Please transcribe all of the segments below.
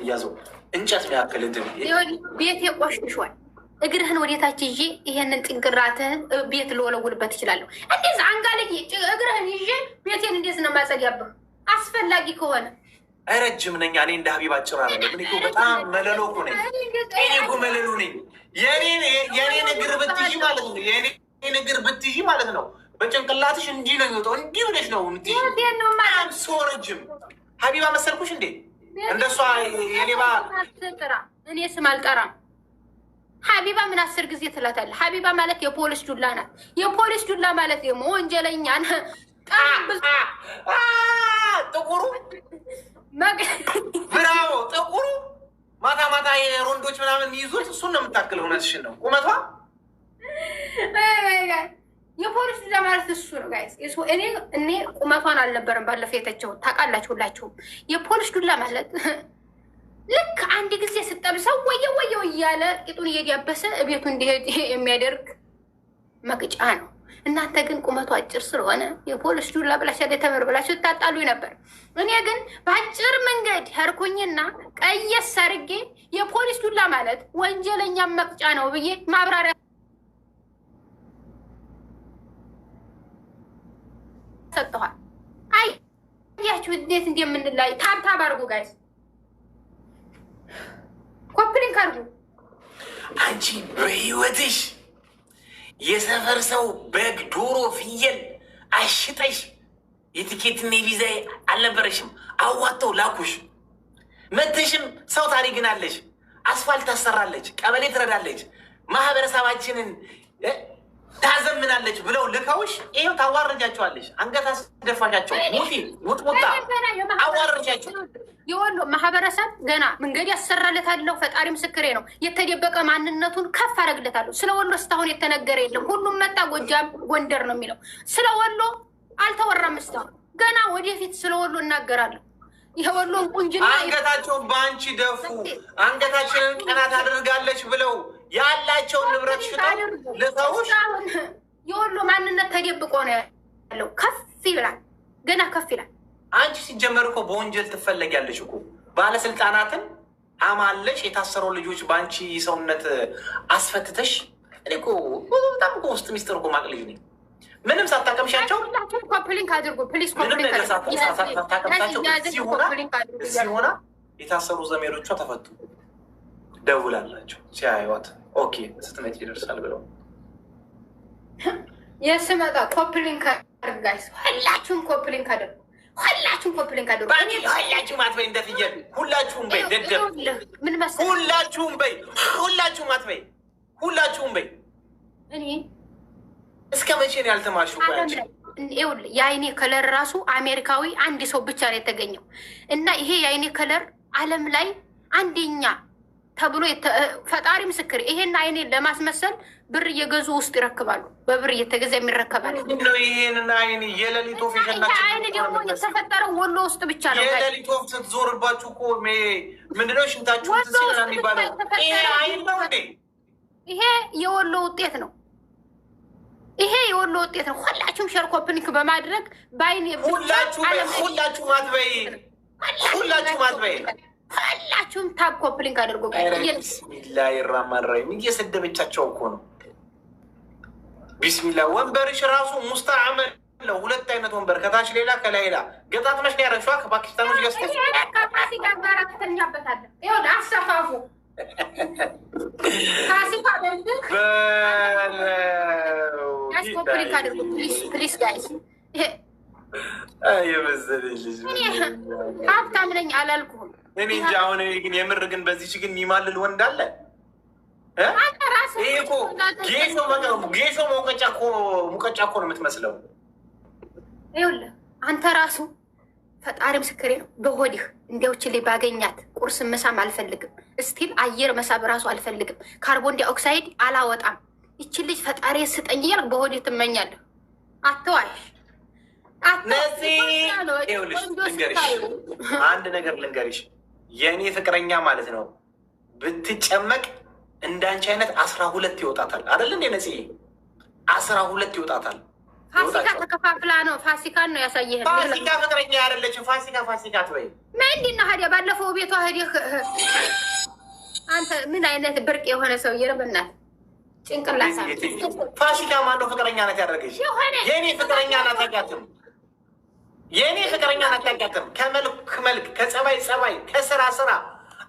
የሚያዘው እንጨት የሚያክል እንትን ቤት የቆሽሿል። እግርህን ወዴታች ይዤ ይሄንን ጭንቅራትህን ቤት ልወለውልበት እችላለሁ። እንዴት አንጋልዬ እግርህን ይዤ ቤቴን እንዴት ነው ማጸዳብህ? አስፈላጊ ከሆነ ረጅም ነኝ እኔ እንደ ሀቢባ ጭራ ነው። እኔ እኮ በጣም መለሎ እኮ ነኝ። እኔ እኮ መለሎ ነኝ። የኔን እግር ብትይዥ ማለት ነው የኔን እግር ብትይዥ ማለት ነው በጭንቅላትሽ እንዲህ ነው የሚወጣው። እንዲህ ብለሽ ነው የምትይዥ። ሶ ረጅም ሀቢባ መሰልኩሽ እንዴ? እንደሷ የሌባ እኔ ስም አልጠራም። ሀቢባ ምን 10 ጊዜ ትላታለህ? ሀቢባ ማለት የፖሊስ ዱላ ናት። የፖሊስ ዱላ ማለት ደግሞ ወንጀለኛን ጥቁሩ ብራዎ ጥቁሩ ማታ ማታ የሮንዶች ምናምን የሚይዙት እሱን ነው የምታክል። እውነትሽን ነው ቁመቷ። የፖሊስ ዱላ ማለት እሱ ነው ጋይስ። እኔ ቁመቷን አልነበረም ባለፈው የተቸውን ታውቃላችሁ ሁላችሁም። የፖሊስ ዱላ ማለት ልክ አንድ ጊዜ ስጠብሰው ወየው እያለ ቂጡን እየዲያበሰ ቤቱ እንዲሄድ የሚያደርግ መቅጫ ነው። እናንተ ግን ቁመቱ አጭር ስለሆነ የፖሊስ ዱላ ብላሽ ተመር ብላችሁ ትታጣሉ ነበር። እኔ ግን በአጭር መንገድ ሄድኩኝና ቀየስ አድርጌ የፖሊስ ዱላ ማለት ወንጀለኛ መቅጫ ነው ብዬ ማብራሪያ ሰጥተዋል። አይ ያችሁ እንዴት እንደምንላይ ታብታብ አድርጉ ጋይስ፣ ኮፕሊንግ አድርጉ። አንቺ በህይወትሽ የሰፈር ሰው በግ፣ ዶሮ፣ ፍየል አሽጠሽ የቲኬትና የቪዛ አልነበረሽም። አዋጥተው ላኩሽ። መተሽም ሰው ታሪግናለሽ፣ አስፋልት ታሰራለች፣ ቀበሌ ትረዳለች፣ ማህበረሰባችንን ታዘምናለች ብለው ልከውሽ ይኸው ታዋረጃቸዋለች። አንገት አስደፋሻቸው። ሙጣ አዋረጃቸው። የወሎ ማህበረሰብ ገና መንገድ ያሰራለታለሁ። ፈጣሪ ምስክሬ ነው። የተደበቀ ማንነቱን ከፍ አደረግለታለሁ። ስለ ወሎ እስካሁን የተነገረ የለም። ሁሉም መጣ ጎጃም፣ ጎንደር ነው የሚለው። ስለ ወሎ አልተወራም እስካሁን። ገና ወደፊት ስለ ወሎ እናገራለሁ። የወሎን ቁንጅና አንገታቸውን በአንቺ ደፉ። አንገታችንን ቀናት አድርጋለች ብለው ያላቸውን ንብረት ሽጠው ልተውሽ። የወሎ ማንነት ተደብቆ ነው ያለው። ከፍ ይላል፣ ገና ከፍ ይላል። አንቺ ሲጀመር እኮ በወንጀል ትፈለጊያለሽ እኮ። ባለስልጣናትን አማለሽ የታሰረው ልጆች በአንቺ ሰውነት አስፈትተሽ። እኔ እኮ በጣም እኮ ውስጥ ሚስጥር እኮ ማቅ ልጅ ነኝ። ምንም ሳታቀምሻቸው ኮፕሊንክ አድርጎ ፕሊዝ፣ ምንም ነገር ሳታቀምሻቸው ሲሆና የታሰሩ ዘሜዶቿ ተፈቱ። ደውላላቸው ሲያዩዋት ኦኬ ስትመጪ ይደርሳል ብለው የስመጣ ኮፕሊንክ አድርጉ ጋይስ። ሁላችሁም ኮፕሊንክ አድርጉ። ሁላችሁም ኮፕሊንክ አድርጉ። ሁላችሁም አትበይ እንደፍየል። ሁላችሁም በይ ደደብ። ምን መሰለህ? ሁላችሁም በይ። ሁላችሁም አትበይ። ሁላችሁም በይ። እኔ እስከ መቼ ነው ያልተማርሽው? ይኸውልህ የአይኔ ከለር ራሱ አሜሪካዊ አንድ ሰው ብቻ ነው የተገኘው እና ይሄ የአይኔ ከለር ዓለም ላይ አንደኛ ተብሎ ፈጣሪ ምስክር። ይሄን አይኔ ለማስመሰል ብር እየገዙ ውስጥ ይረክባሉ። በብር እየተገዛ የሚረከባል ነው። ይሄንን አይን የሌሊት ወፍ ይሄ አይን ደግሞ የተፈጠረው ወሎ ውስጥ ብቻ ነው። የሌሊት ወፍ ስትዞርባችሁ እኮ ምንድነው ሽንታችሁ ሲና የሚባለው ይሄ አይን ነው እንዴ? ይሄ የወሎ ውጤት ነው። ይሄ የወሎ ውጤት ነው። ሁላችሁም ሸር ኮፕሊንክ በማድረግ ባይኔ ሁላችሁም አትበይ። ሁላችሁም አትበይ። ሁላችሁም ታብ ኮፕሊንክ አድርጎ ቢስሚላህ ራህማን ራሂም እየሰደበቻቸው እኮ ነው። ቢስሚላህ ወንበርሽ ራሱ ሙስተዓመል ነው። ሁለት አይነት ወንበር ከታች ሌላ ከላይ ሌላ ገጣጥመሽ ነው ያረግሽዋ። ከፓኪስታኖች ገዝተሽ ከፋሲካ ጋር ትተኛበታለህ። ይኸውልህ አሰፋፉ ፋሲካ በልግ ኮፕሊንክ አድርጎ ፕሊስ ጋይስ። የመሰለኝ ልጅ ሀብታም ነኝ አላልኩህም። እኔ እንጂ አሁን ግን የምር ግን በዚህ ግን የሚማልል ወንድ አለ? ይሄ እኮ ጌሾ ሙቀጫ እኮ ነው የምትመስለው። ይኸውልህ አንተ ራሱ ፈጣሪ ምስክሬ ነው። በሆድህ እንዲያውች ላይ ባገኛት ቁርስ መሳም አልፈልግም። እስቲል አየር መሳብ ራሱ አልፈልግም። ካርቦን ዳይኦክሳይድ አላወጣም። ይችን ልጅ ፈጣሪ ስጠኝ እያልክ በሆድህ ትመኛለህ። አትዋሽ። አንድ ነገር ልንገርሽ፣ የእኔ ፍቅረኛ ማለት ነው ብትጨመቅ እንዳንቺ አይነት 12 ይወጣታል። አይደል እንዴ ነፂ? 12 ይወጣታል። ፋሲካ ተከፋፍላ ነው። ፋሲካን ነው ያሳየህ። ፋሲካ ፍቅረኛ አይደለችም። ፋሲካ ትበይ ምንድን ነው ሀዲያ? ባለፈው ቤቷ ሄደህ አንተ ምን አይነት ብርቅ የሆነ ሰውዬ ነው በእናትህ ጭንቅላት። ፋሲካ ማነው ፍቅረኛ ናት ያደረገች? የኔ ፍቅረኛ ናት ያጋትም የኔ ፍቅረኛ ናት ያጋትም። ከመልክ ከጸባይ ጸባይ ከስራ ስራ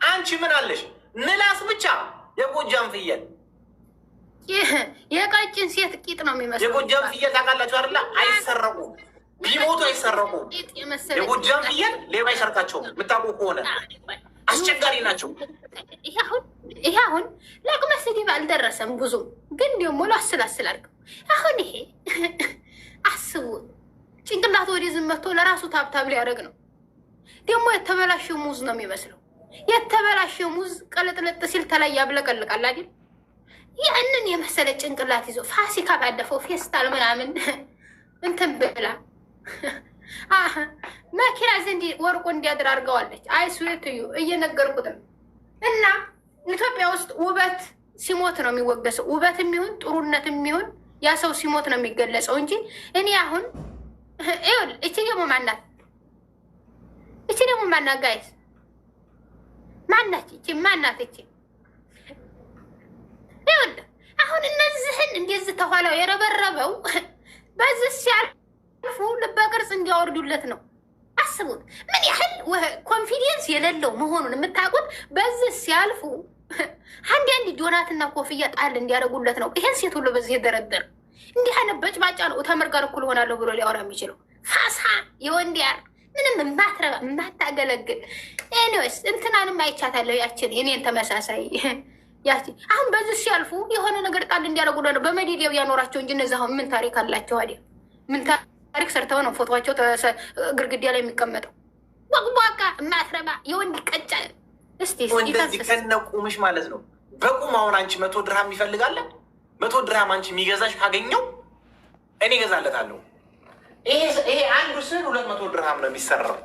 አንቺ ምን አለሽ? ምላስ ብቻ የጎጃም ፍየል የቀጭን ሴት ቂጥ ነው የሚመስለው። የጎጃም ፍየል ታውቃላችሁ አይደለ? አይሰረቁም፣ ቢሞቱ አይሰረቁም። የጎጃም ፍየል ሌባ አይሰርቃቸውም። የምታውቁ ከሆነ አስቸጋሪ ናቸው። ይሄ አሁን ለቅመ ስድብ አልደረሰም ብዙ፣ ግን ደግሞ ላስላስል አድርገው። አሁን ይሄ አስቡ፣ ጭንቅላት ወደ ዝመቶ ለራሱ ታብታብ ሊያደርግ ነው። ደግሞ የተበላሸ ሙዝ ነው የሚመስለው። የተበላሸ ሙዝ ቀለጥለጥ ሲል ተላይ ያብለቀልቃል አይደል? ያንን የመሰለ ጭንቅላት ይዞ ፋሲካ ባለፈው ፌስታል ምናምን እንትን ብላ መኪና ዘንድ ወርቁ እንዲያድር አድርገዋለች። አይስዌትዩ እየነገርኩት ነው። እና ኢትዮጵያ ውስጥ ውበት ሲሞት ነው የሚወገሰው። ውበት የሚሆን ጥሩነት የሚሆን ያ ሰው ሲሞት ነው የሚገለጸው እንጂ እኔ አሁን ይኸውልህ፣ እቺ ደግሞ ማናት? እቺ ደግሞ ማናት? ጋይስ ማናት? እቺ ማናት? እቺ ይኸውልህ፣ አሁን እነዚህን እንደዚህ ተኋላው የረበረበው በዚህ ሲያልፉ ልበ ቅርጽ እንዲያወርዱለት ነው። አስቡት ምን ያህል ኮንፊደንስ የሌለው መሆኑን የምታውቁት። በዚህ ሲያልፉ አንድ ዶናትና ኮፍያ ጣል እንዲያደርጉለት ነው። ይሄን ሴት ሁሉ በዚህ የደረደረ እንዲህ አይነት በጭባጫ ነው ተመር ጋር እኩል ሆናለሁ ብሎ ሊያወራ የሚችለው ፋሳ የወንድ ያር ምንም የማትረባ የማታገለግል። ኤኒዌይስ እንትናንም አይቻታለሁ ያችን እኔን ተመሳሳይ ያቺ አሁን በዚህ ሲያልፉ የሆነ ነገር ጣል እንዲያደርጉለት ነው። በመዲዲያው ያኖራቸው እንጂ እነዚህ አሁን ምን ታሪክ አላቸው? አይደል ምን ታሪክ ሰርተው ነው ፎቶዋቸው ግርግዳ ላይ የሚቀመጠው? ቧቋ የማትረባ የወንድ ቀጫ። እስቲ እንደዚህ ከነቁምሽ ማለት ነው። በቁም አሁን አንቺ 100 ድርሃም ይፈልጋለን። 100 ድርሃም አንቺ የሚገዛሽ ካገኘው እኔ እገዛለታለሁ። ይሄ አንዱ ስዕል 200 ድርሃም ነው የሚሰራው።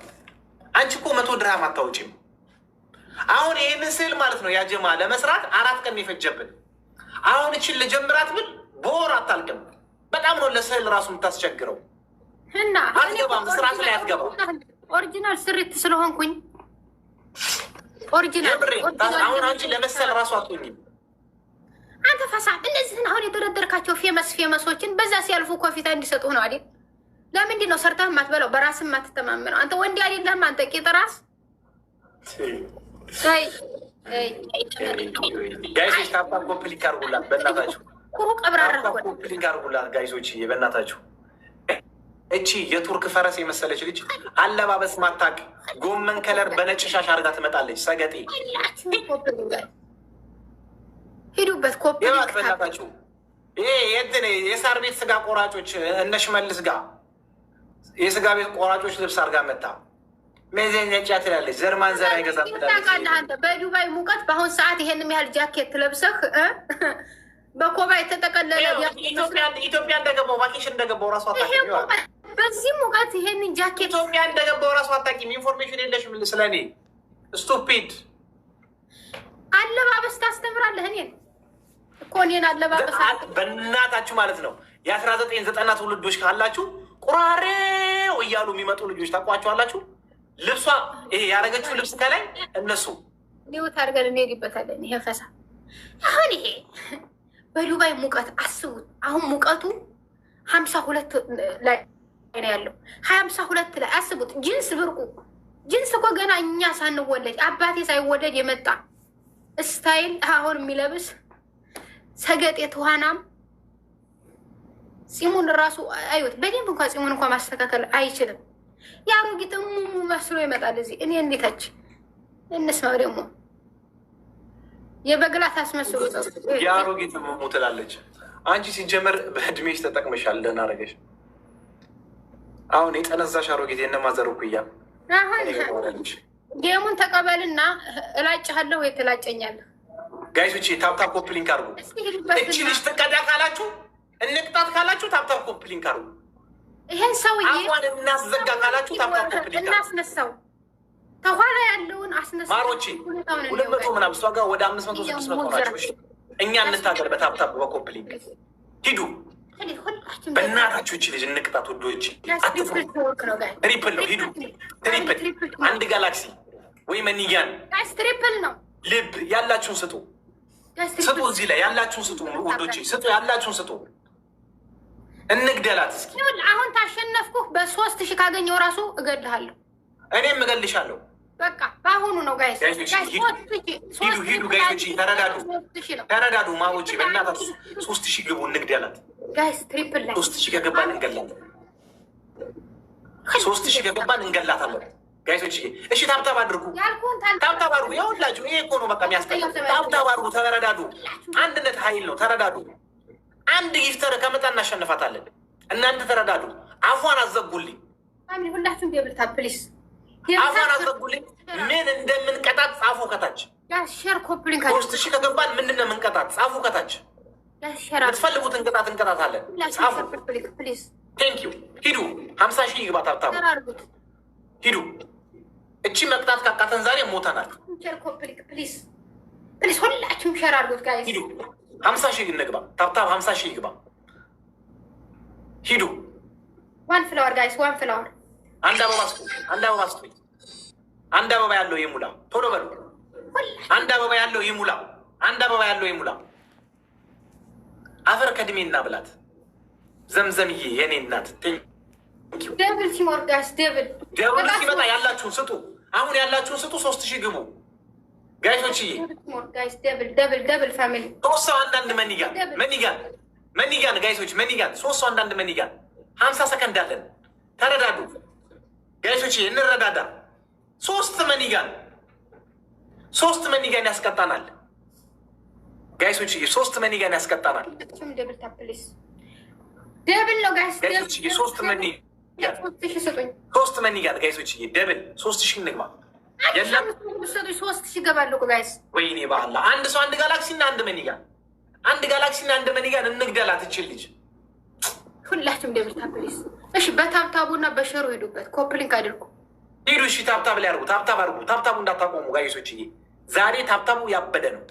አንቺ እኮ 100 ድርሃም አታውጪም። አሁን ይህንን ስዕል ማለት ነው ያጀማ ለመስራት 4 ቀን የፈጀብን። አሁን እችን ልጀምራት ብል በወር አታልቅም። በጣም ነው ለስዕል ራሱ የምታስቸግረው እና አትገባም፣ ስርዓት ላይ አትገባም። ኦሪጂናል ስሪት ስለሆንኩኝ ኦሪጂናል አሁን አንቺ ለመሰል ራሱ አትሆኝም። አንተ ፈሳ እነዚህን አሁን የደረደርካቸው ፌመሶችን በዛ ሲያልፉ ኮፊታ እንዲሰጡ ነው አይደል? ለምንድን ነው ሰርተህ የማትበላው? በራስህ የማትተማመነው? አንተ ወንድ አይደለህም? አንተ ቂጥ ራስ ጋይሶች ታባ ኮምፕሊክ አርጉላት በእናታችሁ። ኩሩ ቀብራራ ኮምፕሊክ አርጉላት ጋይሶች በእናታችሁ። እቺ የቱርክ ፈረስ የመሰለች ልጅ አለባበስ ማታቅ ጎመን ከለር በነጭ ሻሽ አድርጋ ትመጣለች። ሰገጤ ሂዱበት ኮምፕሊክ በእናታችሁ። ይሄ የእንትን የሳር ቤት ስጋ ቆራጮች እነ ሽመልስ ጋር የስጋ ቤት ቆራጮች ልብስ አድርጋ መጣ መዘነጫ ትላለች። ዘርማን ዘር አይገዛም ትላለች። አንተ በዱባይ ሙቀት በአሁን ሰዓት ይሄንም ያህል ጃኬት ለብሰህ በኮባ የተጠቀለለ ኢትዮጵያ እንደገባው ቫኬሽን እንደገባው ራሱ አታውቂም። በዚህ ሙቀት ይሄንን ጃኬት ኢትዮጵያ እንደገባው ራሱ አታውቂም። ኢንፎርሜሽን የለሽም ስለኔ ስቱፒድ። አለባበስ ታስተምራለህ እኔን እኮ እኔን አለባበስ በእናታችሁ ማለት ነው። የ1990 ትውልዶች ካላችሁ ቁራሬው እያሉ የሚመጡ ልጆች ታውቋቸዋላችሁ። ልብሷ ይሄ ያደረገችው ልብስ ከላይ እነሱ ሊውት አድርገን እንሄድበታለን። ይሄ ፈሳ አሁን ይሄ በዱባይ ሙቀት አስቡት። አሁን ሙቀቱ 52 ላይ ነው ያለው። 52 ላይ አስቡት። ጂንስ ብርቁ ጂንስ እኮ ገና እኛ ሳንወለድ አባቴ ሳይወለድ የመጣ ስታይል አሁን የሚለብስ ሰገጤ ትኋናም ፂሙን ራሱ አዩት። በደንብ እንኳን ፂሙን እንኳን ማስተካከል አይችልም። የአሮጊት እሙሙ መስሎ ይመጣል እዚህ። እኔ እንዴታች እንስማው ደግሞ የበግላት አስመስሎ የአሮጊት እሙሙ ትላለች። አንቺ ሲጀመር በእድሜሽ ተጠቅመሻል። ደህና አደረገሽ። አሁን የጠነዛሽ አሮጊት የነማዘር እኩያ ጌሙን ተቀበልና እላጭሃለሁ ወይ ትላጨኛለህ። ጋይሶች ታፕታፕ ኮፕሊንክ አድርጉ። እቺ ልጅ ትቀዳ ካላችሁ እንቅጣት ካላችሁ ታፕታፕ ኮፕሊንክ አድርጉ። ይሄን ሰውዬ አሁን እናስዘጋ ካላችሁ ታፕታፕ ኮፕሊንክ እናስነሳው። ተኋላ ያለውን አስነሳው። ማሮቼ 200 ምናምን እሷ ጋር ወደ 500 600 ናቸው። እኛ እንታገል በታፕታፕ በኮፕሊንክ ሂዱ። በእናታችሁ እቺ ልጅ እንቅጣት ውዶች። ትሪፕል ነው ሂዱ። ትሪፕል አንድ ጋላክሲ ወይ መኒጋን ትሪፕል ነው። ልብ ያላችሁን ስጡ ስጡ። እዚህ ላይ ያላችሁን ስጡ ውዶች፣ ስጡ ያላችሁን ስጡ። እንግደላት እስኪ። አሁን ታሸነፍኩህ በ3000 ካገኘው ራሱ እገድልሃለሁ። እኔም እገልሻለሁ። በቃ በአሁኑ ነው ጋይስ። ሂዱ ጋይሶች፣ ተረዳዱ ማዎቼ። በእናታችሁ 3000 ግቡ፣ እንግደላት ጋይስ። ትሪፕል ላይ 3000 ከገባን እንገላለን። 3000 ከገባን እንገላታለን ጋይሶች። እሺ ታብታብ አድርጉ፣ ታብታብ አድርጉ። ያውላችሁ ይሄ እኮ ነው በቃ የሚያስጠላው። ታብታብ አድርጉ፣ ተረዳዱ። አንድነት ኃይል ነው፣ ተረዳዱ። አንድ ጊፍተር ከመጣ እናሸንፋታለን። እናንተ ተረዳዱ። አፏን አዘጉልኝ፣ ሁላችሁም ዴብልታ ፕሊስ፣ አፏን አዘጉልኝ። ምን እንደምንቀጣት ጻፉ ከታች። ሼር ኮፕሊንግ 3000 ከገባን ምንድን ነው የምንቀጣት? ጻፉ ከታች። የምትፈልጉትን ቅጣት እንቀጣታለን። ጻፉ ፕሊስ። ቴንክ ዩ። ሂዱ 50,000 ይግባ ታብታቡ። ሂዱ። እቺ መቅጣት ካቃተን ዛሬ ሞተናል። ሼር ኮፕሊንግ ፕሊስ ፕሊስ፣ ሁላችሁም ሼር አድርጉት ጋይስ። ሂዱ 50,000 እንግባ። ታብታብ 50,000 ይግባ። ሂዱ። ዋን ፍላወር ጋይስ፣ ዋን ፍላወር። አንድ አበባ ስጡኝ፣ አንድ አበባ ስጡኝ። አንድ አበባ ያለው ይሙላ፣ ቶሎ በሉ። አንድ አበባ ያለው ይሙላ፣ አንድ አበባ ያለው ይሙላ። አፈር ከድሜና ብላት ዘምዘምዬ የኔ እናት። ደብል ሲሞር ጋይስ፣ ደብል ሲመጣ ያላችሁን ስጡ። አሁን ያላችሁን ስጡ። 3000 ግቡ ጋይሶችዬ። ደብል ፋሚሊ። 3 ሰው አንዳንድ መኒጋን ጋይሶች፣ መኒጋን 3 ሰው አንዳንድ መኒጋን። 50 ሰከንድ አለን። ተረዳዱ ጋይሶችዬ፣ እንረዳዳ። 3 መኒጋን ያስቀጣናል ጋይሶችዬ፣ 3 መኒጋን ያስቀጣናል። ደብል ነው ጋይስ፣ 3 መኒጋን ጋይሶችዬ፣ ደብል 3000 እንግባ። 3000 ይገባሉ ጋይስ። ወይኔ ባህላ አንድ ሰው አንድ ጋላክሲና አንድ መኒጋን፣ አንድ ጋላክሲና አንድ መኒጋን እንግደላት። እችል ልጅ ሁላችሁም ደብል ታፕሊስ። እሺ በታብታቡና በሸሩ ሄዱበት፣ ኮፕሊንክ አድርጉ። ሂዱ። እሺ ታብታብ ላይ አርጉ፣ ታብታብ አርጉ። ታብታቡ እንዳታቆሙ ጋይሶችዬ። ዛሬ ታብታቡ ያበደ ነው፣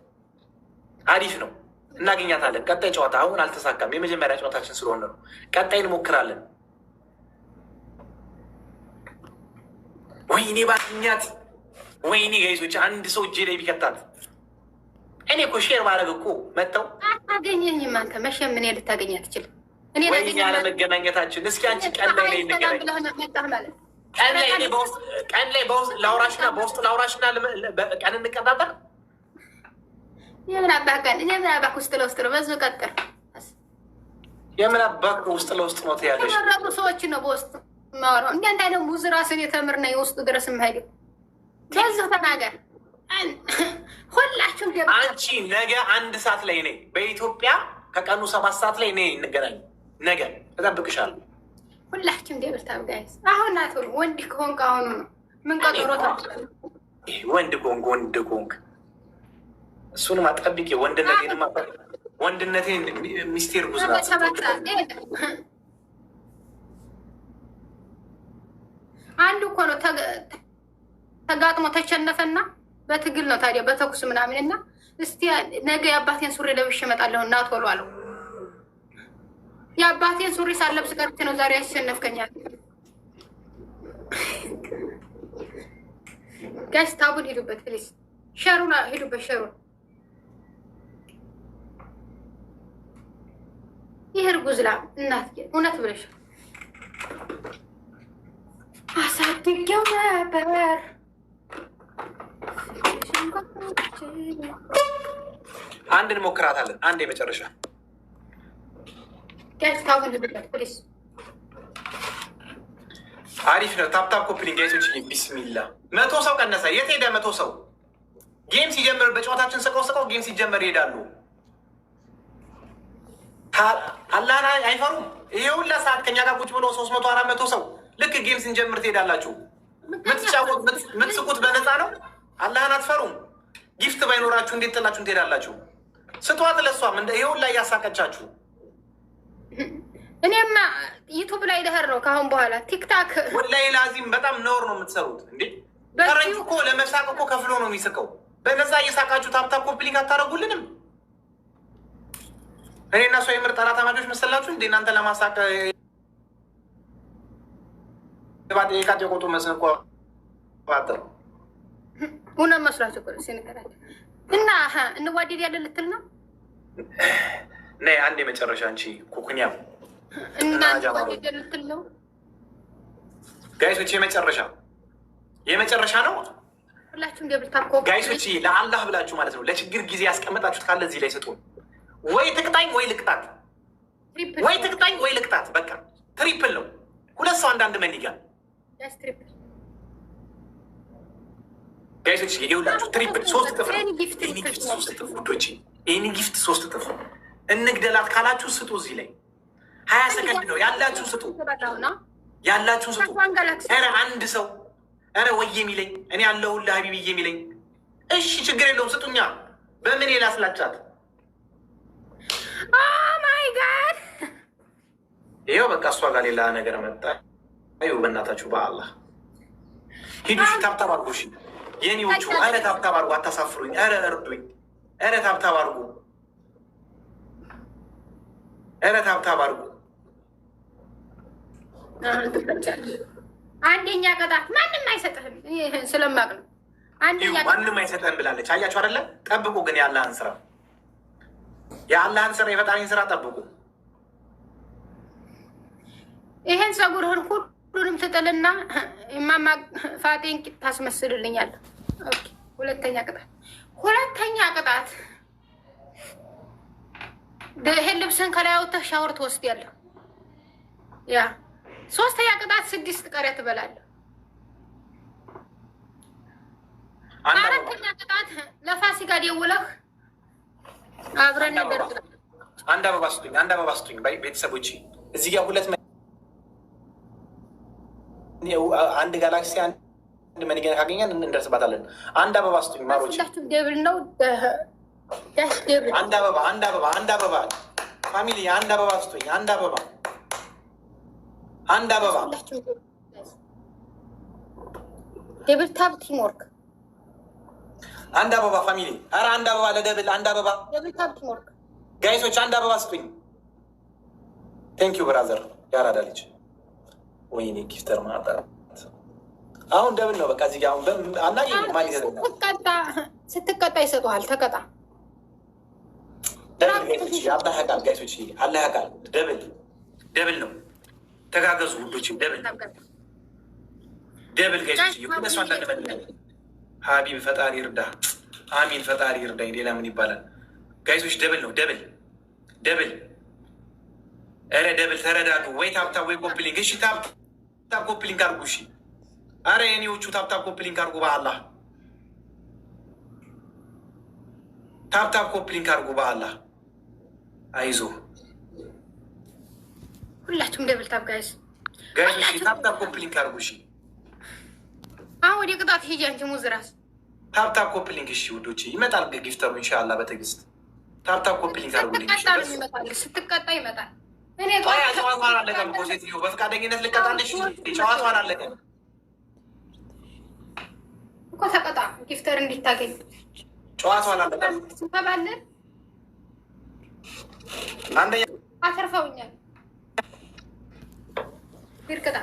አሪፍ ነው። እናገኛታለን። ቀጣይ ጨዋታ አሁን አልተሳካም፣ የመጀመሪያ ጨዋታችን ስለሆነ ነው። ቀጣይ እንሞክራለን። ወይኔ ባትኛት፣ ወይኔ ጋይሶች፣ አንድ ሰው እጄ ላይ ቢከታት። እኔ እኮ ሼር ማድረግ እኮ መጥተው አታገኘኝም አንተ። መቼም እኔ ልታገኝ አትችልም። ወይኔ ያለመገናኘታችን። እስኪ አንቺ ቀን ላይ እንገናኝ። ቀን ላይ በውስጥ ላውራሽና በውስጥ ላውራሽና ቀን እንቀጣጠር። የምን አባህ ቀን? የምን አባህ ውስጥ ለውስጥ ነው። በዚሁ ቀጥር። የምን አባህ ውስጥ ለውስጥ ነው ትያለሽ? የተመረጡ ሰዎች ነው በውስጥ ማወራው። እንደ አንድ አይነት ሙዝ ራስን የተምርና የውስጡ ድረስ የምሄደው በዚሁ ተናገር። ሁላችሁም አንቺ ነገ 1 ሰዓት ላይ ነኝ በኢትዮጵያ ከቀኑ 7 ሰዓት ላይ ነኝ። እንገናኝ ነገ፣ እጠብቅሻለሁ። ሁላችሁም ደብልታብ ጋይስ። አሁን አትሆኑ። ወንድ ከሆንክ አሁኑ ነው። ምን ቀጥሮታ? ወንድ ኮንክ እሱንም አጠብቄ ወንድነቴን ሚስቴር ጉዝ ናት። አንዱ እኮ ነው ተጋጥሞ ተሸነፈና በትግል ነው ታዲያ በተኩስ ምናምን እና እስቲ ነገ የአባቴን ሱሪ ለብሼ እመጣለሁ እና ቶሎ አለው። የአባቴን ሱሪ ሳለብስ ቀርቼ ነው ዛሬ ያሸነፍከኛል። ጋይስ ታቡን ሂዱበት ፕሊዝ። ሸሩን ሂዱበት፣ ሸሩን። ይህ እርጉዝ ላም እናት እውነት ብለሽ አሳድጌው ነበር። አንድ እንሞክራታለን። አንድ የመጨረሻ አሪፍ ነው። ታፕታፕ ኮፕሊንግ ጋይሶች፣ ቢስሚላ 100 ሰው ቀነሰ። የት ሄደ 100 ሰው? ጌም ሲጀምር በጨዋታችን ስቀው ጌም ሲጀመር ይሄዳሉ። አላህን አይፈሩም። ይሄ ሁላ ሰዓት ከኛ ጋር ቁጭ ብሎ 300 400 ሰው ልክ ጌም ስንጀምር ትሄዳላችሁ። የምትስቁት በነፃ ነው። አላህን አትፈሩም። ጊፍት ባይኖራችሁ እንዴት ጥላችሁን ትሄዳላችሁ? ስጧት ለሷም ይሄ ሁላ እያሳቀቻችሁ። እኔማ ዩቱብ ላይ ደህር ነው ከአሁን በኋላ ቲክታክ ወላሂ ላዚም በጣም ነውር ነው የምትሰሩት። እንዴ ፈረንጅ እኮ ለመሳቅ እኮ ከፍሎ ነው የሚስቀው። በነፃ እየሳቃችሁ ታፕታፕ ኮፕሊንግ አታደርጉልንም እኔ እና እሷ የምር ጠላት አማቾች መሰላችሁ እንዴ? እናንተ ለማሳቅ የቃጤ ቆጡ መስንቆ ባጠሩ እውነት መስሏቸው እኮ ሲነገራቸው እና እንዋደድ ያለ ልትል ነው። ነይ አንድ የመጨረሻ አንቺ ኩኩኛም እና እንዋደድ ያለ ልትል ነው። ጋይሶች የመጨረሻ ነው። ሁላችሁም ደብልታኮ ጋይሶች ለአላህ ብላችሁ ማለት ነው። ለችግር ጊዜ ያስቀመጣችሁት ካለ እዚህ ላይ ስጡ። ወይ ትቅጣኝ ወይ ልቅጣት፣ ወይ ትቅጣኝ ወይ ልቅጣት። በቃ ትሪፕል ነው። ሁለት ሰው አንዳንድ መኒጋ ጋይሶች ይኸውላችሁ፣ ትሪፕል 3 እጥፍ ነው። ይህን ጊፍት 3 እጥፍ ውዶች፣ ይህን ጊፍት 3 እጥፍ እንግደላት ካላችሁ ስጡ። እዚህ ላይ 20 ሰከንድ ነው ያላችሁ። ስጡ ያላችሁን ስጡ። ኧረ አንድ ሰው ኧረ ወይ የሚለኝ እኔ ያለሁልህ ሀቢብዬ የሚለኝ እሺ፣ ችግር የለውም ስጡኛ። በምን ላስላቻት? ማይ ጋድ ይኸው በቃ እሷ ጋር ሌላ ነገር መጣ። ይኸው በእናታችሁ በአላህ ሂዱ። ታብታብ አድርጉ። እሺ የኔዎቹ ኧረ ታብታብ አድርጉ፣ አታሳፍሩኝ። ኧረ እርዱኝ። ኧረ ታብታብ አድርጉ። ኧረ ታብታብ አድርጉ። አንደኛ ቅጣት ማንም አይሰጥህም። ይህን ስለማቅ ነው። ማንም አይሰጥህም ብላለች። አያችሁ አይደለ? ጠብቁ ግን የአላህን ስራ፣ የአላህን ስራ፣ የፈጣሪን ስራ ጠብቁ። ይሄን ፀጉርህን ሁሉንም ትጥልና እማማ ፋጤን ታስመስልልኛለህ። ሁለተኛ ቅጣት ይሄን ልብስህን ከላይ አውጥተህ ሻወር ትወስዳለህ። ያ ሶስተኛ ቅጣት 6 ቀሪያ ትበላለህ። አራተኛ ቅጣት ለፋሲካ ደውለህ አብረን ደርግ። አንድ አበባ ስጡኝ ቤተሰቦች። እዚህ ጋር አንድ ጋላክሲ አንድ መኒገን ካገኘን እንደርስባታለን። አንድ አበባ ስጡኝ ማሮች። ደብል ነው። አንድ አበባ ፋሚሊ፣ አንድ አበባ ስጡኝ። አንድ አበባ ደብል ታብ ቲምወርክ። አንድ አበባ ፋሚሊ። ኧረ አንድ አበባ ለደብል፣ አንድ አበባ ደብል ታብ ቲምወርክ። ጋይሶች አንድ አበባ ስጡኝ። ቴንክ ዩ ብራዘር። ያራዳ ልጅ ወይኔ ጊፍተር ማጣት። አሁን ደብል ነው በቃ። እዚህ ጋር አሁን አናገኝ ማን ይዘኛል? ስትቀጣ ይሰጡሃል። ተቀጣ። ደብል ጋይሶች፣ አላህ ያውቃል ጋይሶች፣ አላህ ያውቃል። ደብል ነው። ተጋገዙ ውዶች። ደብል ጋይሶች። እነሱ አንዳንድ ሀቢብ ፈጣሪ እርዳ። አሚን ፈጣሪ እርዳኝ። ሌላ ምን ይባላል ጋይሶች? ደብል ነው። ደብል ኧረ ደብል ተረዳዱ። ወይ ታብታብ ወይ ኮፕሊንግ። እሺ ታብታብ ኮፕሊንግ አድርጉ። እሺ አረ የኔዎቹ ታብታብ ኮፕሊንግ አድርጉ። በአላህ ታብታብ ኮፕሊንግ አድርጉ። በአላህ አይዞ ሁላችሁም ደብል ታብ ጋይስ። እሺ ታብታብ ኮፕሊንግ አድርጉ። እሺ አሁን ወደ ቅጣት ሂጂ አንቺ ሙዝ ራስ። ታብታብ ኮፕሊንግ። እሺ ውዶች ይመጣል ጊፍተሩ ኢንሻላህ በትዕግስት ታብታብ ኮፕሊንግ አድርጉልኝ። ስትቀጣ ይመጣል። ጨዋታዋን አለቀም እኮ ሴትዮ በፈቃደኝነት ልቀጣለች። ጨዋታዋን አለቀም እኮ ተቀጣ። ጊፍተር እንዲታገኝ ጨዋታዋን አለቀም። ስበባለን አንደኛ አተርፈውኛል። ይርቅጣ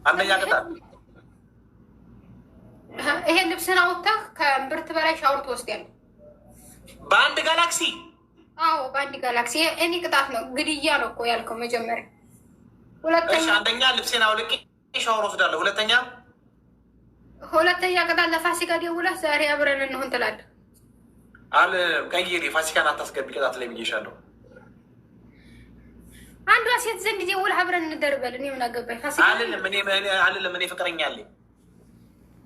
አንደኛ ቅጣት። ይሄን ልብስን አውጥተህ ከእምብርት በላይ ሻወር ትወስዳለህ በአንድ ጋላክሲ። አዎ በአንድ ጋላክሲ። እኔ ቅጣት ነው ግድያ ነው እኮ ያልከው መጀመሪያ። ሁለተኛ አንደኛ ልብሴን አውልቄ ሻወር ወስዳለሁ። ሁለተኛ ቅጣት ለፋሲካ ደውለህ ዛሬ አብረን እንሆን ትላለህ። ቀይሬ ፋሲካን አታስገቢ ቅጣት ላይ ብዬሻለሁ። አንዷ ሴት ዘንድ ደውለህ አብረን እንደርበል። እኔ ምን አገባኝ? ፋሲካ አልልም። እኔ ፍቅረኛ አለኝ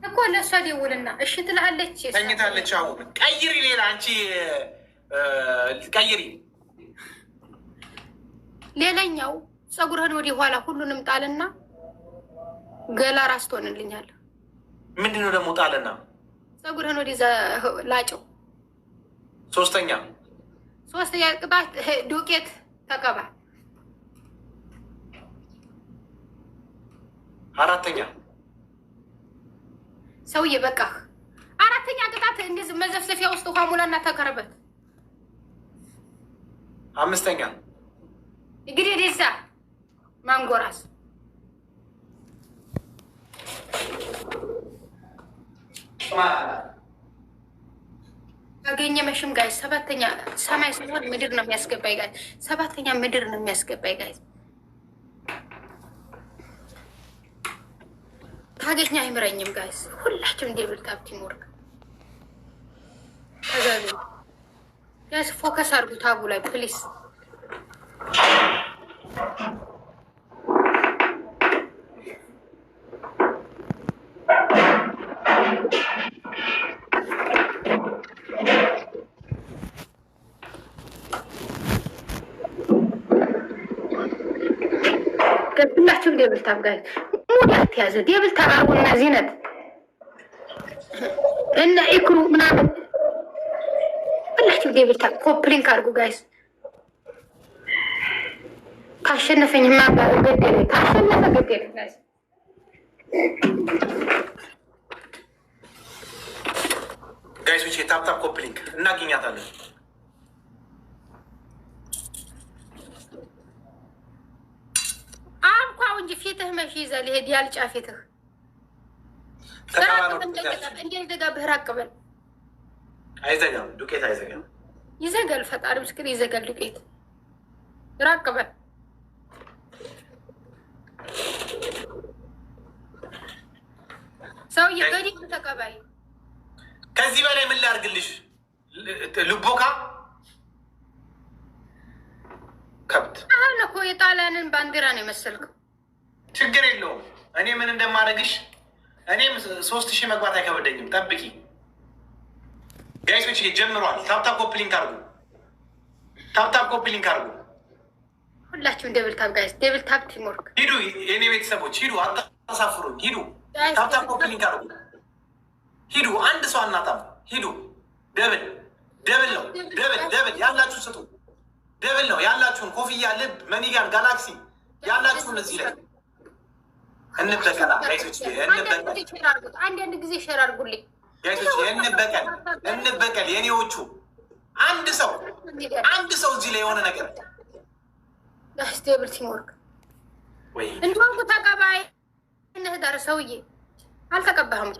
እኮ ለእሷ ደውልና እሺ ትልሃለች። ተኝታለች። አሁን ቀይሪ፣ ሌላ አንቺ ቀይሪ። ሌላኛው ፀጉርህን ወደ ኋላ ሁሉንም ጣልና ገላ ራስ ትሆንልኛለህ። ምንድነው ደግሞ ጣልና? ፀጉርህን ወደ ላጨው። ሶስተኛ ቅጣት ዱቄት ተቀባ። አራተኛ ሰውዬ በቃህ። አራተኛ ቅጣት እንደዚህ መዘፍዘፊያ ውስጥ ውሃ ሙላና ተከረበት። አምስተኛ እንግዲህ ደዛ ማንጎራስ አገኘ መሽም ጋይ ሰባተኛ ሰማይ ሲሆን ምድር ነው የሚያስገባኝ ጋይ ሰባተኛ ምድር ነው የሚያስገባኝ ጋይ ታገኛ አይምረኝም ጋይስ ሁላችሁም ዴብል ታፕ ቲምወርክ ተጋሉ ጋይስ ፎከስ አድርጉ ታቡ ላይ ፕሊዝ ሁላችሁም ዴብል ታፕ ጋይስ ሙዳት ያዘ ዴብል ታፕ አርጉና ዚነት እና ኢክሩ ምናምን ሁላችሁም ዴብል ታፕ ኮፕሊንክ አርጉ ጋይስ ካሸነፈኝ ማባል ገደለ ካሸነፈ ገደለ ጋይስ ጋይሶች ታፕ ታፕ ኮፕሊንክ እናገኛታለን እንጂ ፊትህ መሽ ይዘህ ሊሄድ ያልጫ ፊትህ እንዴት ደጋብህ ራቅ በል አይዘጋም ዱቄት አይዘጋም ይዘጋል ፈጣሪ ምስክር ይዘጋል ዱቄት ራቅ በል ሰውዬ በዲብ ተቀባይ ከዚህ በላይ ምን ላድርግልሽ ልቦካ ከብት አሁን እኮ የጣሊያንን ባንዲራ ነው የመሰልከው ችግር የለውም እኔ ምን እንደማደርግሽ እኔም 3000 መግባት አይከበደኝም ጠብቂ ጋይሶች ጀምሯል ታፕታፕ ኮፕሊንክ አድርጉ ታፕታፕ ኮፕሊንክ አድርጉ ሁላችሁም ዴብል ታፕ ጋይስ ዴብል ታፕ ቲምወርክ ሂዱ የኔ ቤተሰቦች ሂዱ አታሳፍሩኝ ሂዱ ታፕታፕ ኮፕሊንክ አድርጉ ሂዱ አንድ ሰው አናጣም ሂዱ ደብል ነው ደብል ያላችሁ ስጡ ደብል ነው ያላችሁን ኮፍያ ልብ መኒጋን ጋላክሲ ያላችሁን እዚህ ላይ እንበቀል ጋይሶች አንድ ጊዜ ሼር አድርጉልኝ ጋይሶች እንበቀል የኔዎቹ አንድ ሰው እዚህ ላይ የሆነ ነገር ዴብል ቲምወርክ ወይ እንደውም ተቀባይ እንህዳር ሰውዬ አልተቀባህም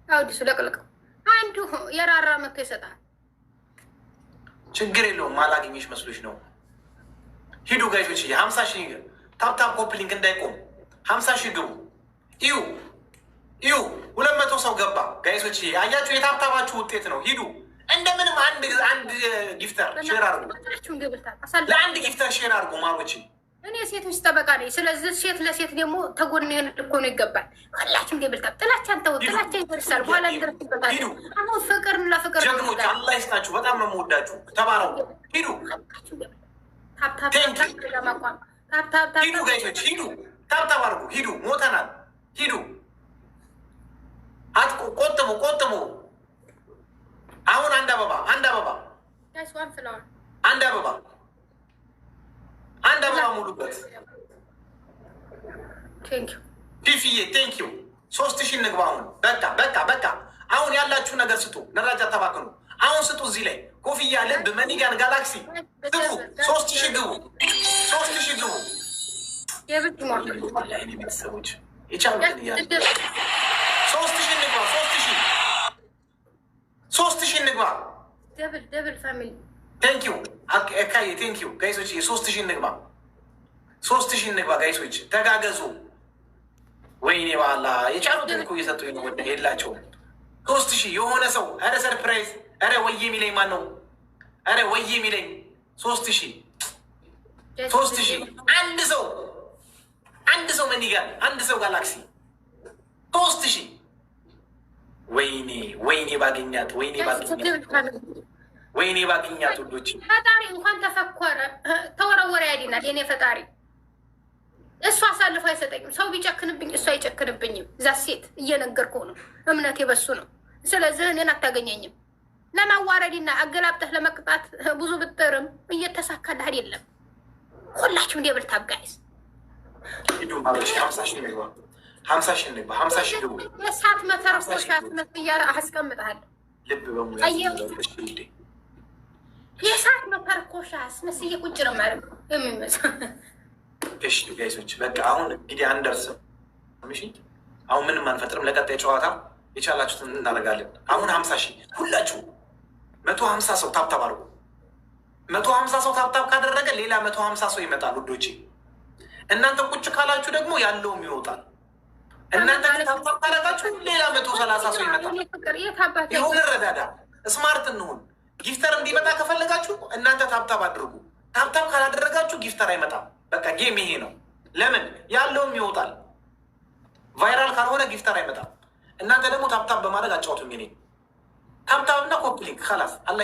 አውዲሱ ለቅልቀው አንዱ የራራ መጥቶ ይሰጣል ችግር የለውም ማላገኘሽ መስሎሽ ነው ሂዱ ጋይሶች 50,000 ታፕታፕ ኮፕሊንክ እንዳይቆም 50,000 ግቡ እዩ 200 ሰው ገባ ጋይሶች አያችሁ የታፕታባችሁ ውጤት ነው ሂዱ እንደምንም አንድ ጊፍተር ሼር አድርጉ ለአንድ ጊፍተር ሼር አድርጉ ማሮች እኔ ሴቶች ጠበቃ ነኝ ስለዚህ ሴት ለሴት ደግሞ ተጎን እኮ ነው ይገባል ሁላችሁም ዴብል ታፕ ጥላቻን ተው ጥላቻ ይደርሳል በኋላ እንደርስበታል አሁን ፍቅር ለፍቅር ጀግኖች አላህ ይስጣችሁ በጣም ነው የምወዳችሁ ተባረኩ ሂዱ ሂዱ ጋይሶች ሂዱ ታፕታፕ አድርጉ ሂዱ ሞተናል ሂዱ ቆጥቡ አሁን አንድ አበባ ሙሉበት ፊፍዬ ቴንኪዩ 3000 እንግባ አሁን በቃ አሁን ያላችሁ ነገር ስጡ ነራጃ ተባክኑ አሁን ስጡ እዚህ ላይ ኮፍያ ልብ መኒጋን ጋላክሲ ስጡ 3000 ግቡ 3000 ቤተሰቦች የቻሉትን እያሉ 3000 እንግባ ደብል ፋሚሊ ቴንኪዩ አካዬ ቴንኪዩ ጋይሶች 3000 እንግባ ጋይሶች ተጋገዙ ወይኔ ባላ የቻሉትን እኮ እየሰጡኝ ነው ወደ የላቸውም 3000 የሆነ ሰው ኧረ ሰርፕራይዝ ኧረ ወዬ የሚለኝ ማን ነው ኧረ ወዬ የሚለኝ 3000 አንድ ሰው መኒጋን አንድ ሰው ጋላክሲ 3000 ወይኔ ባገኛት ውዶች ፈጣሪ እንኳን ተፈኮረ ተወረወረ ያዲናል የኔ ፈጣሪ እሱ አሳልፎ አይሰጠኝም ሰው ቢጨክንብኝ እሱ አይጨክንብኝም እዛ ሴት እየነገርኩ ነው እምነቴ በሱ ነው ስለዚህ እኔን አታገኘኝም ለማዋረድና አገላብጠህ ለመቅጣት ብዙ ብጥርም እየተሳካልህ አይደለም ሁላችሁም ዴብል ታፕ ጋይስ 50,000 እንግባ 50,000 ግቡ የሳት መተርኮሻ መስያ አስቀምጣለሁ ልብ በሙሉ የሳት መተርኮሻ መስዬ ቁጭ ነው ማለት እሺ ጋይሶች በቃ አሁን እንግዲህ አንደርስም። እሺ አሁን ምንም አንፈጥርም። ለቀጣይ ጨዋታ የቻላችሁትን እናደርጋለን። አሁን 50,000 ሁላችሁ 150 ሰው ታብታብ አድርጉ። 150 ሰው ታብታብ ካደረገ ሌላ 150 ሰው ይመጣል ውዶቼ። እናንተ ቁጭ ካላችሁ ደግሞ ያለውም ይወጣል። እናንተ ታብታብ ካደረጋችሁ ሌላ 130 ሰው ይመጣል። ይሁን ረዳዳ ስማርት እንሁን። ጊፍተር እንዲመጣ ከፈለጋችሁ እናንተ ታብታብ አድርጉ። ታብታብ ካላደረጋችሁ ጊፍተር አይመጣም። በቃ ጌም ይሄ ነው። ለምን ያለውም ይወጣል። ቫይራል ካልሆነ ጊፍተር አይመጣም። እናንተ ደግሞ ታብታብ በማድረግ አጫውቱኝ። እኔ ታብታብና ኮፕሊክ ከላስ አላ